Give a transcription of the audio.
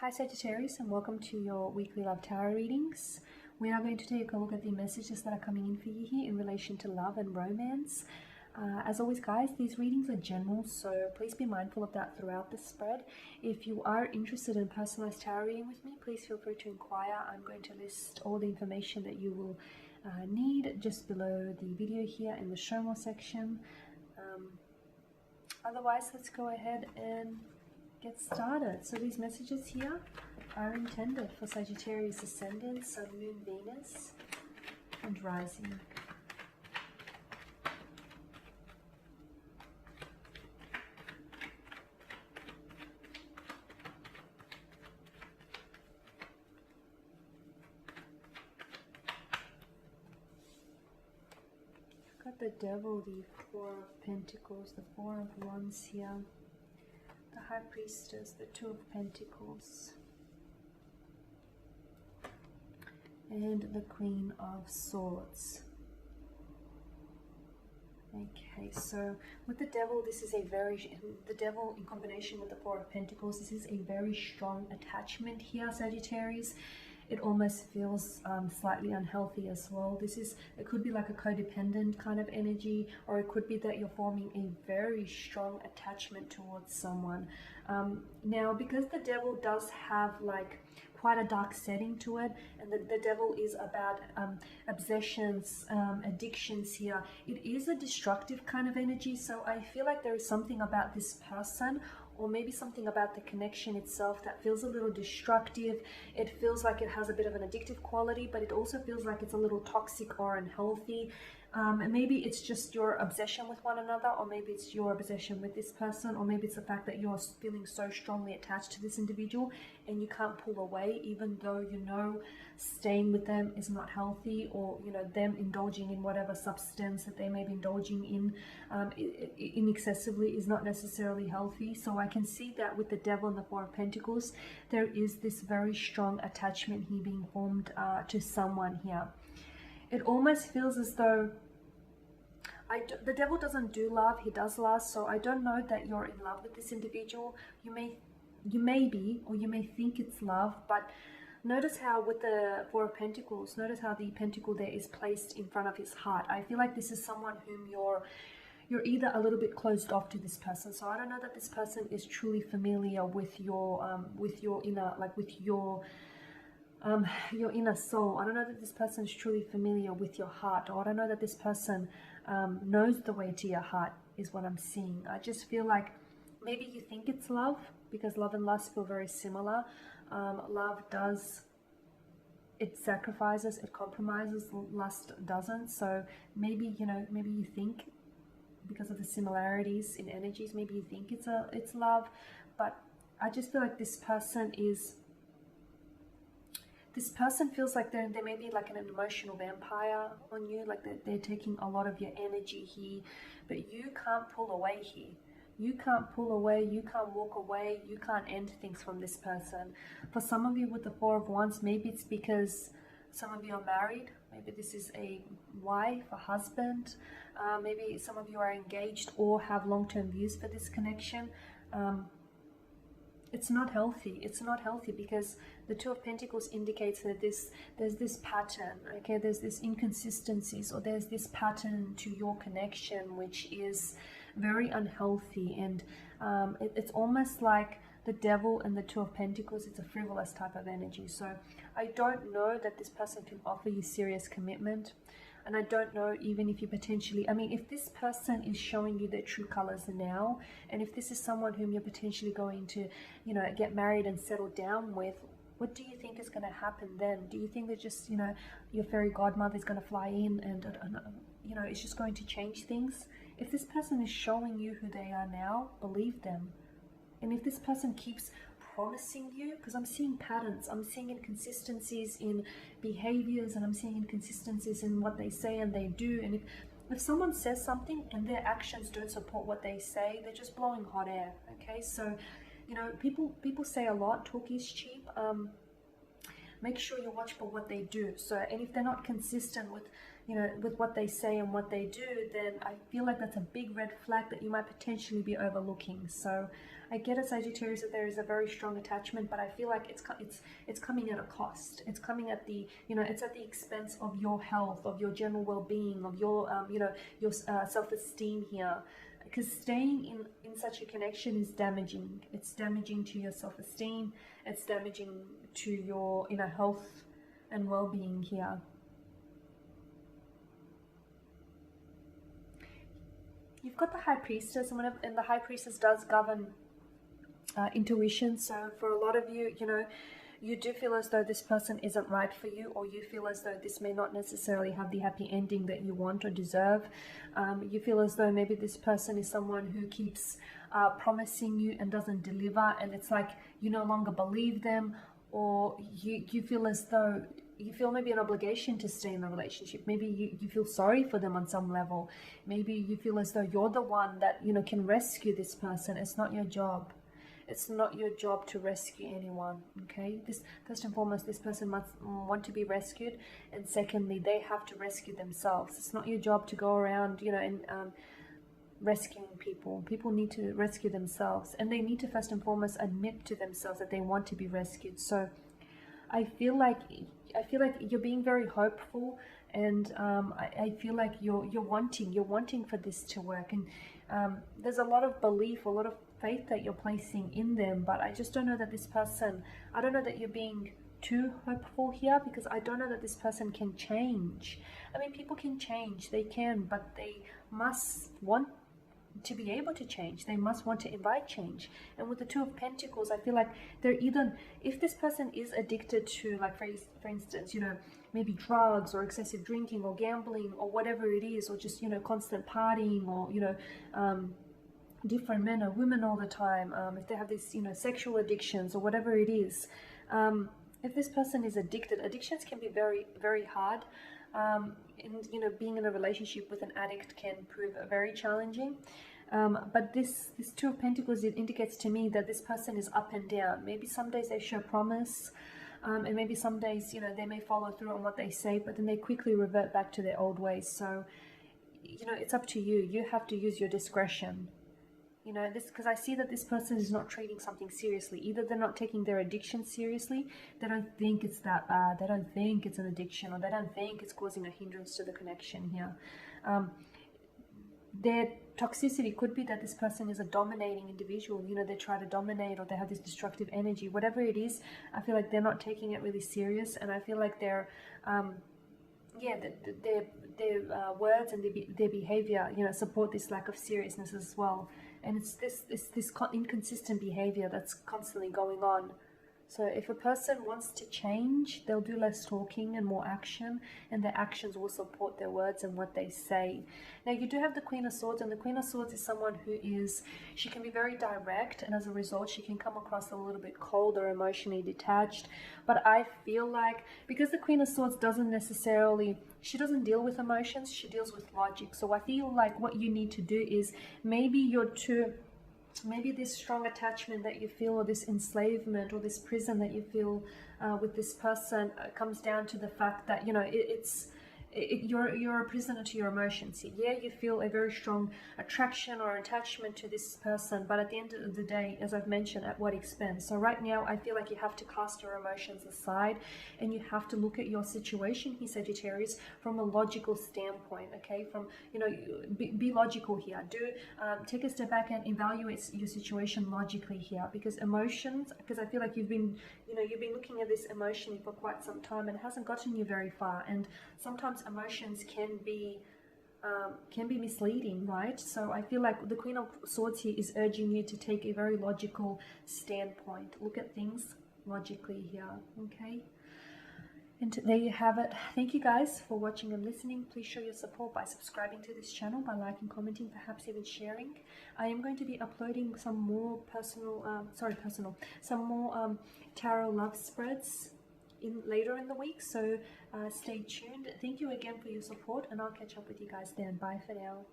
Hi Sagittarius, and welcome to your weekly love tarot readings. We are going to take a look at the messages that are coming in for you here in relation to love and romance. As always guys, these readings are general, so please be mindful of that throughout the spread. If you are interested in personalized tarot reading with me, please feel free to inquire. I'm going to list all the information that you will need just below the video here in the show more section. Otherwise, let's go ahead and get started. So these messages here are intended for Sagittarius Ascendant, Sun, Moon, Venus, and Rising. I've got the Devil, the Four of Pentacles, the Four of Wands here, the High Priestess, the Two of Pentacles, and the Queen of Swords. Okay, so with the Devil, this is the Devil in combination with the Four of Pentacles, this is a very strong attachment here, Sagittarius. It almost feels slightly unhealthy as well. It could be like a codependent kind of energy, or it could be that you're forming a very strong attachment towards someone. Now, because the Devil does have like quite a dark setting to it, and the Devil is about obsessions, addictions here, it is a destructive kind of energy. So I feel like there is something about this person, or maybe something about the connection itself, that feels a little destructive. It feels like it has a bit of an addictive quality, but it also feels like it's a little toxic or unhealthy. And maybe it's just your obsession with one another, or maybe it's your obsession with this person, or maybe it's the fact that you're feeling so strongly attached to this individual and you can't pull away, even though you know staying with them is not healthy, or you know them indulging in whatever substance that they may be indulging in excessively is not necessarily healthy. So I can see that with the Devil and the Four of Pentacles, there is this very strong attachment here being formed to someone here. It almost feels as though the Devil doesn't do love, he does lust. So I don't know that you're in love with this individual. You may be, or you may think it's love, but notice how with the Four of Pentacles, notice how the pentacle there is placed in front of his heart. I feel like this is someone whom you're either a little bit closed off to this person. So I don't know that this person is truly familiar with your inner, like with your inner soul. I don't know that this person is truly familiar with your heart, or I don't know that this person knows the way to your heart, is what I'm seeing. I just feel like maybe you think it's love, because love and lust feel very similar. Love it sacrifices, it compromises, lust doesn't. So maybe, maybe you think, because of the similarities in energies, maybe you think it's love, but I just feel like this person feels like they may be like an emotional vampire on you, like they're taking a lot of your energy here, but you can't pull away here. You can't pull away, you can't walk away, you can't end things from this person. For some of you with the Four of Wands, maybe it's because some of you are married. Maybe this is a wife, a husband. Maybe some of you are engaged or have long-term views for this connection. It's not healthy. It's not healthy because the Two of Pentacles indicates that there's this pattern, okay? There's this inconsistencies, or there's this pattern to your connection which is very unhealthy, and it's almost like the Devil and the Two of Pentacles, it's a frivolous type of energy. So I don't know that this person can offer you serious commitment. And I don't know even if you potentially, if this person is showing you their true colors now, and if this is someone whom you're potentially going to, get married and settle down with, what do you think is going to happen then? Do you think that just, your fairy godmother is going to fly in and it's just going to change things? If this person is showing you who they are now, believe them. And if this person keeps promising you, because I'm seeing patterns, I'm seeing inconsistencies in behaviors, and I'm seeing inconsistencies in what they say and they do, and if someone says something and their actions don't support what they say, they're just blowing hot air. Okay, so people say a lot, talk is cheap. Make sure you watch for what they do. So, and if they're not consistent with you know, with what they say and what they do, then I feel like that's a big red flag that you might potentially be overlooking. So I get it, Sagittarius, that there is a very strong attachment, but I feel like it's coming at a cost. It's coming at the, you know, it's at the expense of your health, of your general well-being, of your you know, your self-esteem here. Because staying in such a connection is damaging. It's damaging to your self-esteem. It's damaging to your inner health and well-being here. You've got the High Priestess, and the High Priestess does govern intuition. So for a lot of you, you know, you do feel as though this person isn't right for you, or you feel as though this may not necessarily have the happy ending that you want or deserve. You feel as though maybe this person is someone who keeps promising you and doesn't deliver, and it's like you no longer believe them, or you feel as though you feel maybe an obligation to stay in a relationship. Maybe you feel sorry for them on some level. Maybe you feel as though you're the one that, you know, can rescue this person. It's not your job. It's not your job to rescue anyone, okay? This, first and foremost, this person must want to be rescued, and secondly, they have to rescue themselves. It's not your job to go around, you know, and rescuing people. People need to rescue themselves, and they need to first and foremost admit to themselves that they want to be rescued. So I feel like you're being very hopeful, and I feel like you're wanting for this to work, and there's a lot of belief, a lot of faith that you're placing in them. But I just don't know that this person, I don't know that you're being too hopeful here, because I don't know that this person can change. I mean, people can change, they can, but they must want to be able to change. They must want to invite change. And with the Two of Pentacles, I feel like they're either, if this person is addicted to, like, for instance, you know, maybe drugs or excessive drinking or gambling or whatever it is, or just, you know, constant partying, or, you know, different men or women all the time, if they have these, you know, sexual addictions or whatever it is, if this person is addicted, addictions can be very, very hard, and, you know, being in a relationship with an addict can prove very challenging. But this Two of Pentacles, it indicates to me that this person is up and down. Maybe some days they show promise, and maybe some days, you know, they may follow through on what they say, but then they quickly revert back to their old ways. So, you know, it's up to you. You have to use your discretion. You know, this, because I see that this person is not treating something seriously. Either they're not taking their addiction seriously, they don't think it's that bad, they don't think it's an addiction, or they don't think it's causing a hindrance to the connection here. Their toxicity could be that this person is a dominating individual. You know, they try to dominate, or they have this destructive energy. Whatever it is, I feel like they're not taking it really serious, and I feel like they're, yeah, their words and their behavior, you know, support this lack of seriousness as well. And it's this inconsistent behavior that's constantly going on. So if a person wants to change, they'll do less talking and more action, and their actions will support their words and what they say. Now, you do have the Queen of Swords, and the Queen of Swords is someone who is, she can be very direct, and as a result, she can come across a little bit cold or emotionally detached. But I feel like, because the Queen of Swords doesn't necessarily, she doesn't deal with emotions, she deals with logic. So I feel like what you need to do is, maybe this strong attachment that you feel, or this enslavement, or this prison that you feel with this person, comes down to the fact that, you know, you're a prisoner to your emotions. Yeah, you feel a very strong attraction or attachment to this person, but at the end of the day, as I've mentioned, at what expense? So right now, I feel like you have to cast your emotions aside, and you have to look at your situation here, Sagittarius, from a logical standpoint. Okay, from, you know, be logical here. Take a step back and evaluate your situation logically here, because emotions, because I feel like you've been looking at this emotionally for quite some time, and it hasn't gotten you very far. And sometimes emotions can be misleading, right? So I feel like the Queen of Swords here is urging you to take a very logical standpoint. Look at things logically here, okay? And there you have it. Thank you guys for watching and listening. Please show your support by subscribing to this channel, by liking, commenting, perhaps even sharing. I am going to be uploading some more some more tarot love spreads later in the week, so stay tuned. Thank you again for your support, and I'll catch up with you guys then. Bye for now.